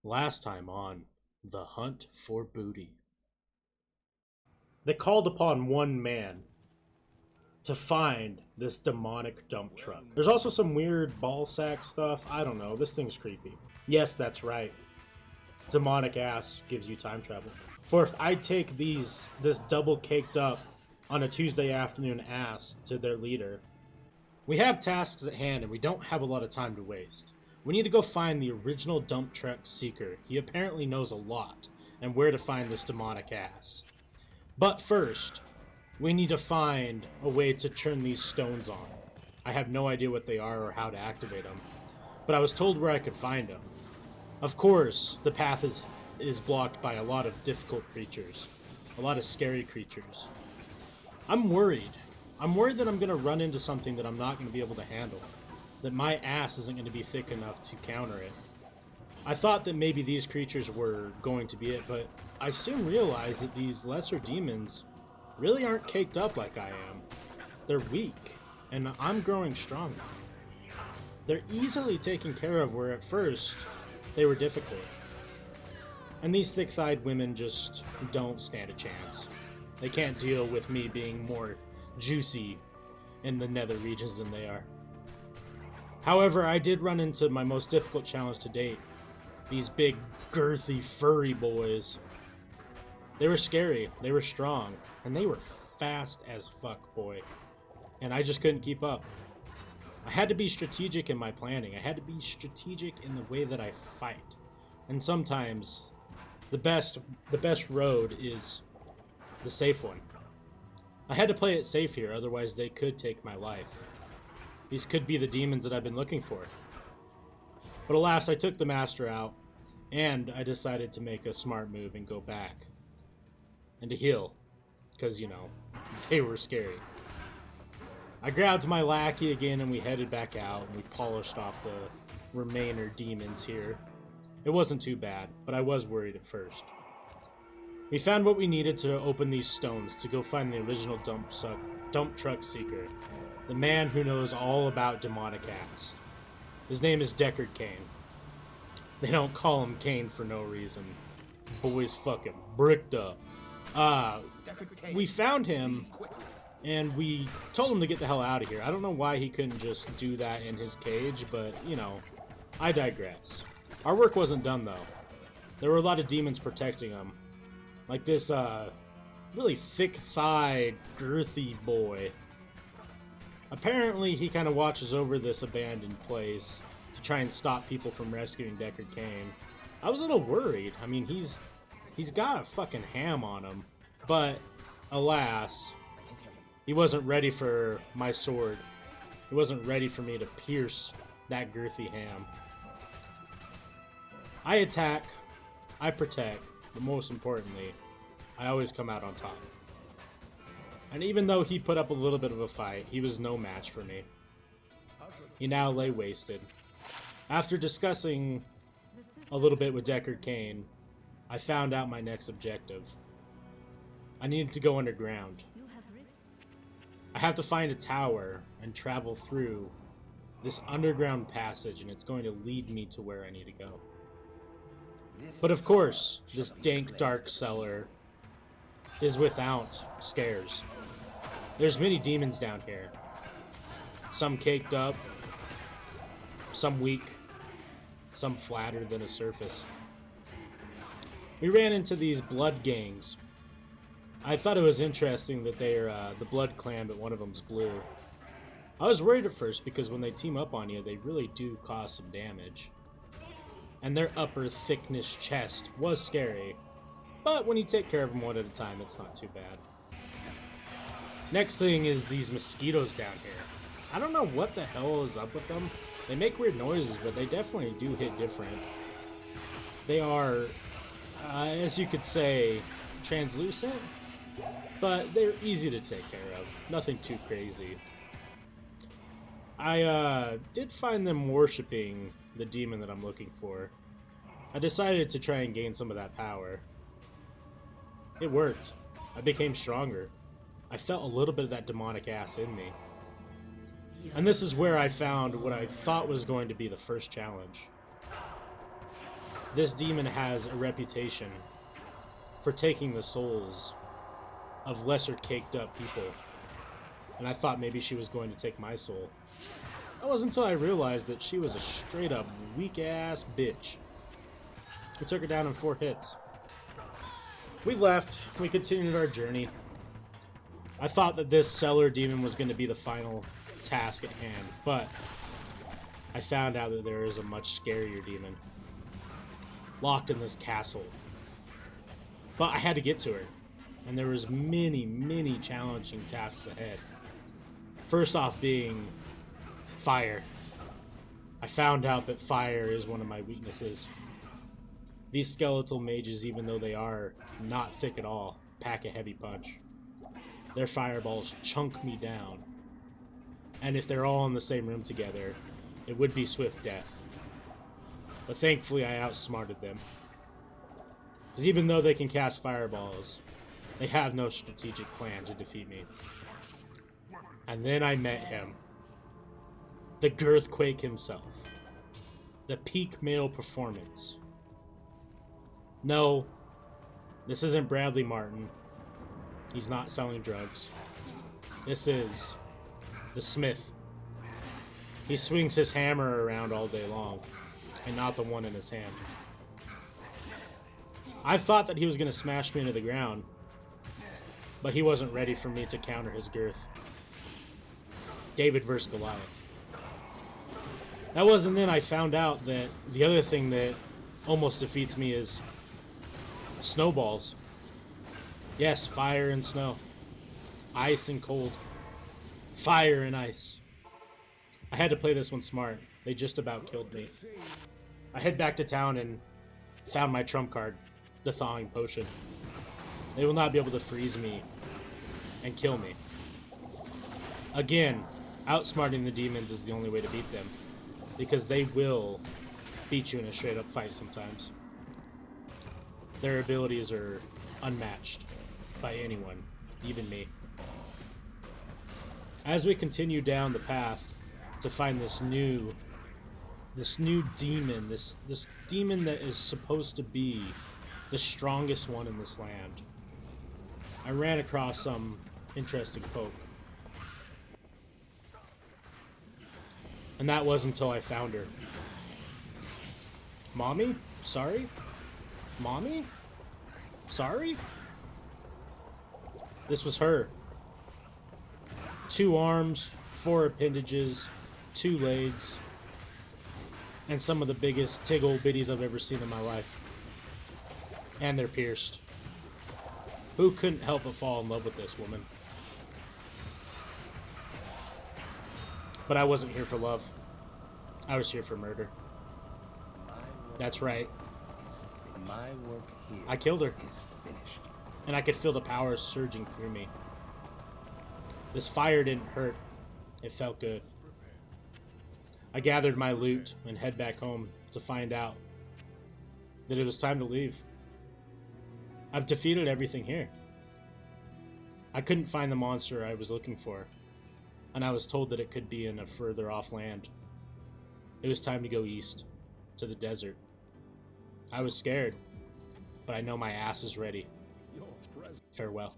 Last time on The Hunt for Booty. They called upon one man to find this demonic dump truck. There's also some weird ball sack stuff. I don't know. This thing's creepy. Yes, that's right. Demonic ass gives you time travel. Fourth, I take this double caked up on a Tuesday afternoon ass to their leader. We have tasks at hand and we don't have a lot of time to waste. We need to go find the original dump truck seeker. He apparently knows a lot, and where to find this demonic ass. But first, we need to find a way to turn these stones on. I have no idea what they are or how to activate them, but I was told where I could find them. Of course, the path is blocked by a lot of difficult creatures, a lot of scary creatures. I'm worried. I'm worried that I'm going to run into something that I'm not going to be able to handle. That my ass isn't going to be thick enough to counter it. I thought that maybe these creatures were going to be it, but I soon realized that these lesser demons really aren't caked up like I am. They're weak, and I'm growing stronger. They're easily taken care of where at first they were difficult. And these thick-thighed women just don't stand a chance. They can't deal with me being more juicy in the nether regions than they are. However, I did run into my most difficult challenge to date. These big, girthy, furry boys. They were scary, they were strong, and they were fast as fuck, boy. And I just couldn't keep up. I had to be strategic in my planning. I had to be strategic in the way that I fight. And sometimes, the best road is the safe one. I had to play it safe here, otherwise they could take my life. These could be the demons that I've been looking for. But alas, I took the master out, and I decided to make a smart move and go back. And to heal, because, you know, they were scary. I grabbed my lackey again, and we headed back out, and we polished off the remainder demons here. It wasn't too bad, but I was worried at first. We found what we needed to open these stones to go find the original dump truck seeker. The man who knows all about demonic ass. His name is Deckard Cain. They don't call him Kane for no reason. Boy's fucking bricked up. We found him, and we told him to get the hell out of here. I don't know why he couldn't just do that in his cage, but, you know, I digress. Our work wasn't done, though. There were a lot of demons protecting him. Like this, really thick-thighed, girthy boy. Apparently, he kind of watches over this abandoned place to try and stop people from rescuing Deckard Cain. I was a little worried. I mean, he's got a fucking ham on him. But, alas, he wasn't ready for my sword. He wasn't ready for me to pierce that girthy ham. I attack, I protect, but most importantly, I always come out on top. And even though he put up a little bit of a fight, he was no match for me. He now lay wasted. After discussing a little bit with Deckard Cain, I found out my next objective. I needed to go underground. I have to find a tower and travel through this underground passage, and it's going to lead me to where I need to go. But of course, this dank, dark cellar is without scares. There's many demons down here. Some caked up, some weak, some flatter than a surface. We ran into these blood gangs. I thought it was interesting that they're the blood clan, but one of them's blue. I was worried at first because when they team up on you, they really do cause some damage. And their upper thickness chest was scary. But when you take care of them one at a time, it's not too bad. Next thing is these mosquitoes down here. I don't know what the hell is up with them. They make weird noises, but they definitely do hit different. They are, as you could say, translucent, but they're easy to take care of. Nothing too crazy. I did find them worshipping the demon that I'm looking for. I decided to try and gain some of that power. It worked. I became stronger. I felt a little bit of that demonic ass in me. And this is where I found what I thought was going to be the first challenge. This demon has a reputation for taking the souls of lesser caked up people. And I thought maybe she was going to take my soul. That wasn't until I realized that she was a straight up weak ass bitch. We took her down in 4 hits. We left. We continued our journey. I thought that this cellar demon was going to be the final task at hand, but I found out that there is a much scarier demon locked in this castle. But I had to get to her, and there was many challenging tasks ahead. First off being fire. I found out that fire is one of my weaknesses. These skeletal mages, even though they are not thick at all, pack a heavy punch. Their fireballs chunk me down. And if they're all in the same room together, it would be swift death. But thankfully I outsmarted them. Because even though they can cast fireballs, they have no strategic plan to defeat me. And then I met him. The Girthquake himself. The peak male performance. No, this isn't Bradley Martin. He's not selling drugs. This is the Smith. He swings his hammer around all day long, and not the one in his hand. I thought that he was going to smash me into the ground, but he wasn't ready for me to counter his girth. David versus Goliath. That wasn't then I found out that the other thing that almost defeats me is snowballs. Yes, fire and snow. Ice and cold. Fire and ice. I had to play this one smart. They just about killed me. I head back to town and found my trump card, the thawing potion. They will not be able to freeze me and kill me. Again, outsmarting the demons is the only way to beat them, because they will beat you in a straight up fight sometimes. Their abilities are unmatched by anyone, even me. As we continue down the path to find this new demon, this demon that is supposed to be the strongest one in this land, I ran across some interesting folk. And that was until I found her. Mommy? Sorry? Mommy? Sorry? This was her. 2 arms, 4 appendages, 2 legs, and some of the biggest tiggle bitties I've ever seen in my life. And they're pierced. Who couldn't help but fall in love with this woman? But I wasn't here for love. I was here for murder. That's right. My work here I killed her. is finished. And I could feel the power surging through me. This fire didn't hurt. It felt good. I gathered my loot and head back home to find out that it was time to leave. I've defeated everything here. I couldn't find the monster I was looking for, and I was told that it could be in a further off land. It was time to go east, to the desert. I was scared, but I know my ass is ready. Farewell.